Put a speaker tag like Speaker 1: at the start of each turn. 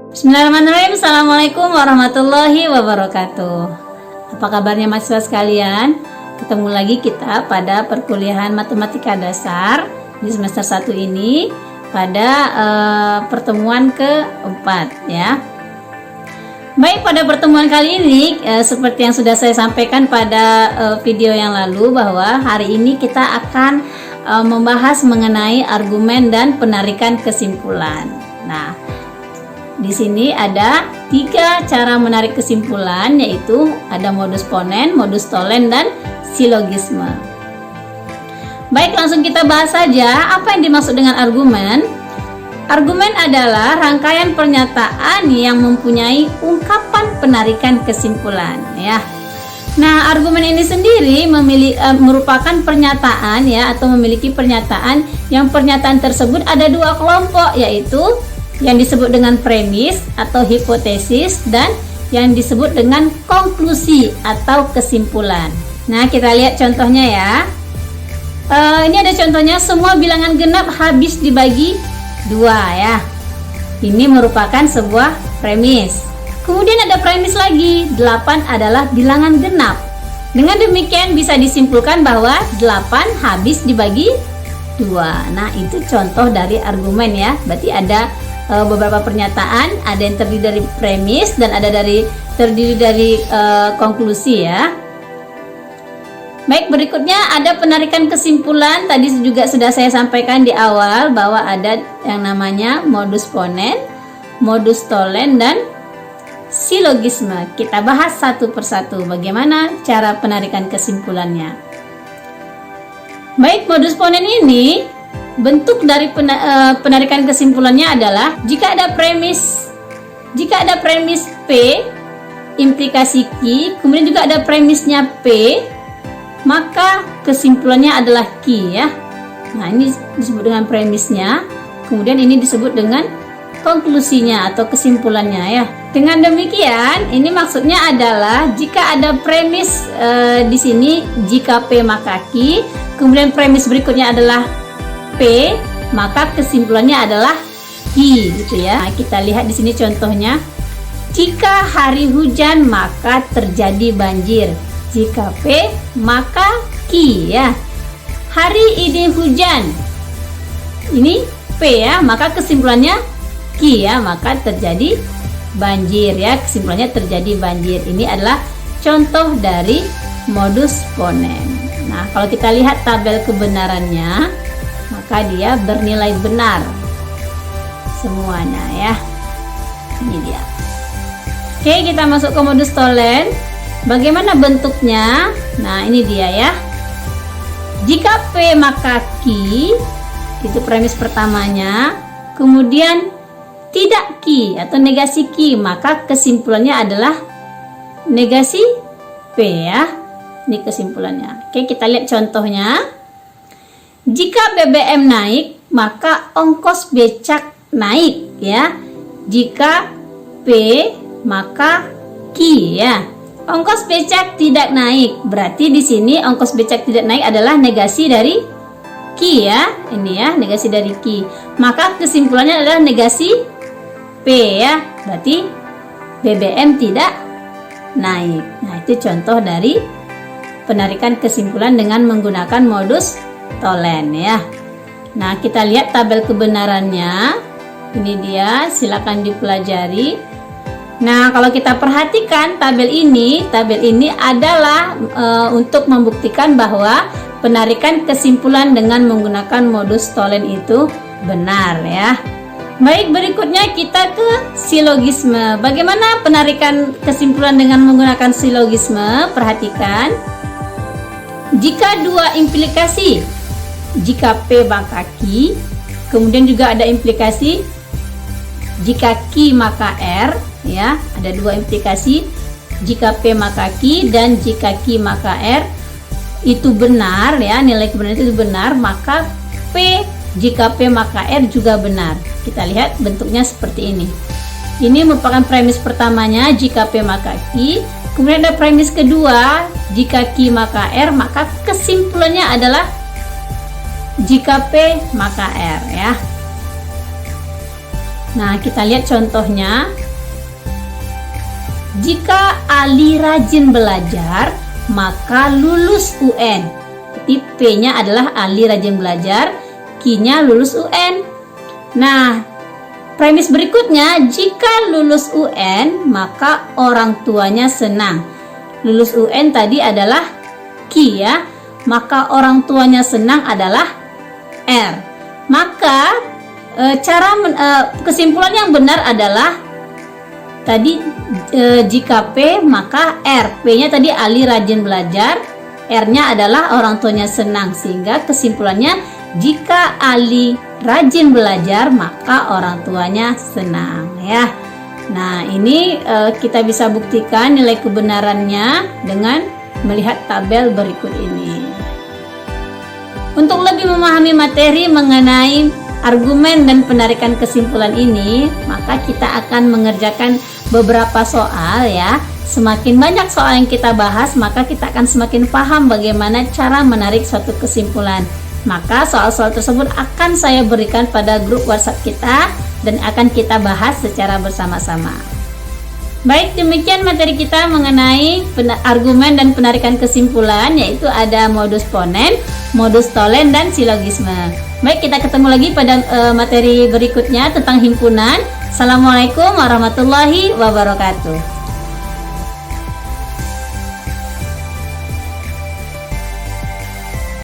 Speaker 1: Bismillahirrahmanirrahim. Assalamualaikum warahmatullahi wabarakatuh. Apa kabarnya mahasiswa sekalian? Ketemu lagi kita pada perkuliahan matematika dasar di semester 1 ini pada pertemuan keempat ya. Baik, pada pertemuan kali ini seperti yang sudah saya sampaikan pada video yang lalu, bahwa hari ini kita akan membahas mengenai argumen dan penarikan kesimpulan. Nah, di sini ada 3 cara menarik kesimpulan, yaitu ada modus ponen, modus tolen, dan silogisme. Baik, langsung kita bahas saja apa yang dimaksud dengan argumen. Argumen adalah rangkaian pernyataan yang mempunyai ungkapan penarikan kesimpulan ya. Nah, argumen ini sendiri merupakan pernyataan ya, atau memiliki pernyataan yang pernyataan tersebut ada 2 kelompok, yaitu yang disebut dengan premis atau hipotesis dan yang disebut dengan konklusi atau kesimpulan. Nah, kita lihat contohnya ya. Ini ada contohnya, semua bilangan genap habis dibagi 2 ya. Ini merupakan sebuah premis. Kemudian ada premis lagi, 8 adalah bilangan genap. Dengan demikian bisa disimpulkan bahwa 8 habis dibagi 2. Nah, itu contoh dari argumen ya. Berarti ada beberapa pernyataan, ada yang terdiri dari premis dan ada terdiri dari konklusi ya. Baik, berikutnya ada penarikan kesimpulan. Tadi juga sudah saya sampaikan di awal bahwa ada yang namanya modus ponen, modus tolen, dan silogisme. Kita bahas satu persatu bagaimana cara penarikan kesimpulannya. Baik, modus ponen ini bentuk dari penarikan kesimpulannya adalah jika ada premis P implikasi Q, kemudian juga ada premisnya P, maka kesimpulannya adalah Q ya. Nah, ini disebut dengan premisnya, kemudian ini disebut dengan konklusinya atau kesimpulannya ya. Dengan demikian, ini maksudnya adalah jika ada premis di sini jika P maka Q, kemudian premis berikutnya adalah P, maka kesimpulannya adalah Q gitu ya. Nah, kita lihat di sini contohnya. Jika hari hujan maka terjadi banjir. Jika P maka Q ya. Hari ini hujan. Ini P ya, maka kesimpulannya Q ya, maka terjadi banjir ya. Kesimpulannya terjadi banjir. Ini adalah contoh dari modus ponen. Nah, kalau kita lihat tabel kebenarannya, maka dia bernilai benar semuanya ya. Ini dia. Oke, kita masuk ke modus tolen. Bagaimana bentuknya? Nah, ini dia ya. Jika P maka Q, itu premis pertamanya. Kemudian tidak Q atau negasi Q, maka kesimpulannya adalah negasi P ya. Ini kesimpulannya. Oke, kita lihat contohnya. Jika BBM naik, maka ongkos becak naik ya. Jika P maka Q ya. Ongkos becak tidak naik, berarti di sini ongkos becak tidak naik adalah negasi dari Q ya. Ini ya, negasi dari Q. Maka kesimpulannya adalah negasi P ya. Berarti BBM tidak naik. Nah, itu contoh dari penarikan kesimpulan dengan menggunakan modus tolen ya. Nah, kita lihat tabel kebenarannya. Ini dia, silakan dipelajari. Nah, kalau kita perhatikan tabel ini adalah untuk membuktikan bahwa penarikan kesimpulan dengan menggunakan modus tolen itu benar ya. Baik, berikutnya kita ke silogisme. Bagaimana penarikan kesimpulan dengan menggunakan silogisme? Perhatikan. Jika 2 implikasi, jika P maka Q, kemudian juga ada implikasi jika Q maka R ya, ada 2 implikasi jika P maka Q dan jika Q maka R itu benar ya, nilai kebenaran itu benar, maka P jika P maka R juga benar. Kita lihat bentuknya seperti ini. Ini merupakan premis pertamanya jika P maka Q, kemudian ada premis kedua jika Q maka R, maka kesimpulannya adalah jika P maka R ya. Nah, kita lihat contohnya. Jika Ali rajin belajar, maka lulus UN. Jadi P-nya adalah Ali rajin belajar, Q-nya lulus UN. Nah, premis berikutnya, jika lulus UN, maka orang tuanya senang. Lulus UN tadi adalah Q ya, maka orang tuanya senang adalah R. Maka kesimpulan yang benar adalah tadi jika P maka R. P-nya tadi Ali rajin belajar, R-nya adalah orang tuanya senang, sehingga kesimpulannya jika Ali rajin belajar maka orang tuanya senang ya. Nah, ini kita bisa buktikan nilai kebenarannya dengan melihat tabel berikut ini. Untuk lebih memahami materi mengenai argumen dan penarikan kesimpulan ini, maka kita akan mengerjakan beberapa soal ya. Semakin banyak soal yang kita bahas, maka kita akan semakin paham bagaimana cara menarik suatu kesimpulan. Maka soal-soal tersebut akan saya berikan pada grup WhatsApp kita dan akan kita bahas secara bersama-sama. Baik, demikian materi kita mengenai argumen dan penarikan kesimpulan, yaitu ada modus ponen, modus tolen, dan silogisme. Baik, kita ketemu lagi pada materi berikutnya tentang himpunan. Assalamualaikum warahmatullahi wabarakatuh.